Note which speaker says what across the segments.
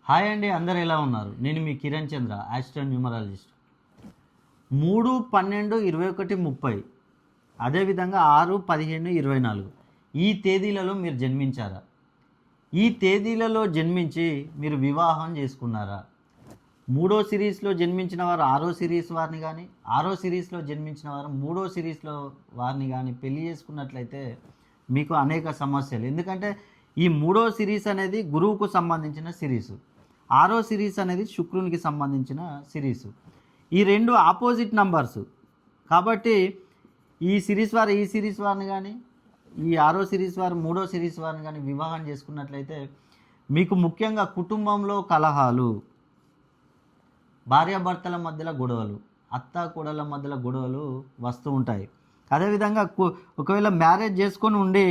Speaker 1: Hi అండి, అందరు ఎలా ఉన్నారు? నేను మీ కిరణ్ చంద్ర, ఆస్ట్రో న్యూమరాలజిస్ట్. 3/12/21:30, అదేవిధంగా 6/15/24 ఈ తేదీలలో మీరు జన్మించారా? ఈ తేదీలలో జన్మించి మీరు వివాహం చేసుకున్నారా? 3వ సిరీస్లో జన్మించిన వారు 6వ సిరీస్ వారిని కానీ, 6వ సిరీస్లో జన్మించిన వారు 3వ సిరీస్లో వారిని కానీ పెళ్లి చేసుకున్నట్లయితే మీకు అనేక సమస్యలు. ఎందుకంటే ఈ 3వ సిరీస్ అనేది గురువుకు సంబంధించిన సిరీసు, 6వ సిరీస్ అనేది శుక్రునికి సంబంధించిన సిరీసు. ఈ రెండు ఆపోజిట్ నంబర్స్ కాబట్టి ఈ సిరీస్ వారిని కానీ, ఈ 6వ సిరీస్ వారు 3వ సిరీస్ వారిని కానీ వివాహం చేసుకున్నట్లయితే మీకు ముఖ్యంగా కుటుంబంలో కలహాలు, భార్యాభర్తల మధ్యలో గొడవలు, అత్తాకోడళ్ళ మధ్యలో గొడవలు వస్తూ ఉంటాయి. అదేవిధంగా ఒకవేళ మ్యారేజ్ చేసుకొని ఉండి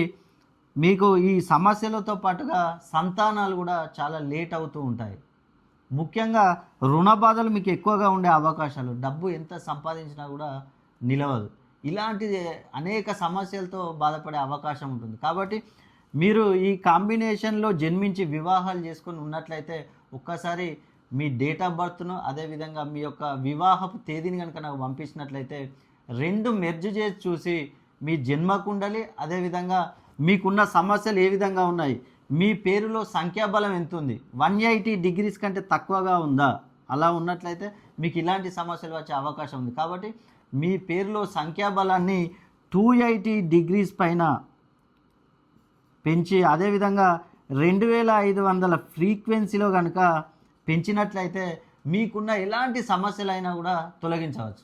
Speaker 1: మీకు ఈ సమస్యలతో పాటుగా సంతానాలు కూడా చాలా లేట్ అవుతూ ఉంటాయి. ముఖ్యంగా రుణ బాధలు మీకు ఎక్కువగా ఉండే అవకాశాలు, డబ్బు ఎంత సంపాదించినా కూడా నిలవదు. ఇలాంటి అనేక సమస్యలతో బాధపడే అవకాశం ఉంటుంది. కాబట్టి మీరు ఈ కాంబినేషన్లో జన్మించి వివాహాలు చేసుకొని ఉన్నట్లయితే ఒక్కసారి మీ డేట్ ఆఫ్ బర్త్ను, అదేవిధంగా మీ యొక్క వివాహపు తేదీని కనుక నాకు పంపించినట్లయితే రెండు మెర్జ్ చేసి చూసి మీ జన్మకుండలి, అదేవిధంగా మీకున్న సమస్యలు ఏ విధంగా ఉన్నాయి, మీ పేరులో సంఖ్యాబలం ఎంత ఉంది, 180 degrees కంటే తక్కువగా ఉందా, అలా ఉన్నట్లయితే మీకు ఇలాంటి సమస్యలు వచ్చే అవకాశం ఉంది. కాబట్టి మీ పేరులో సంఖ్యాబలాన్ని 280 degrees పైన పెంచి, అదేవిధంగా 2500 ఫ్రీక్వెన్సీలో కనుక పెంచినట్లయితే మీకున్న ఎలాంటి సమస్యలైనా కూడా తొలగించవచ్చు.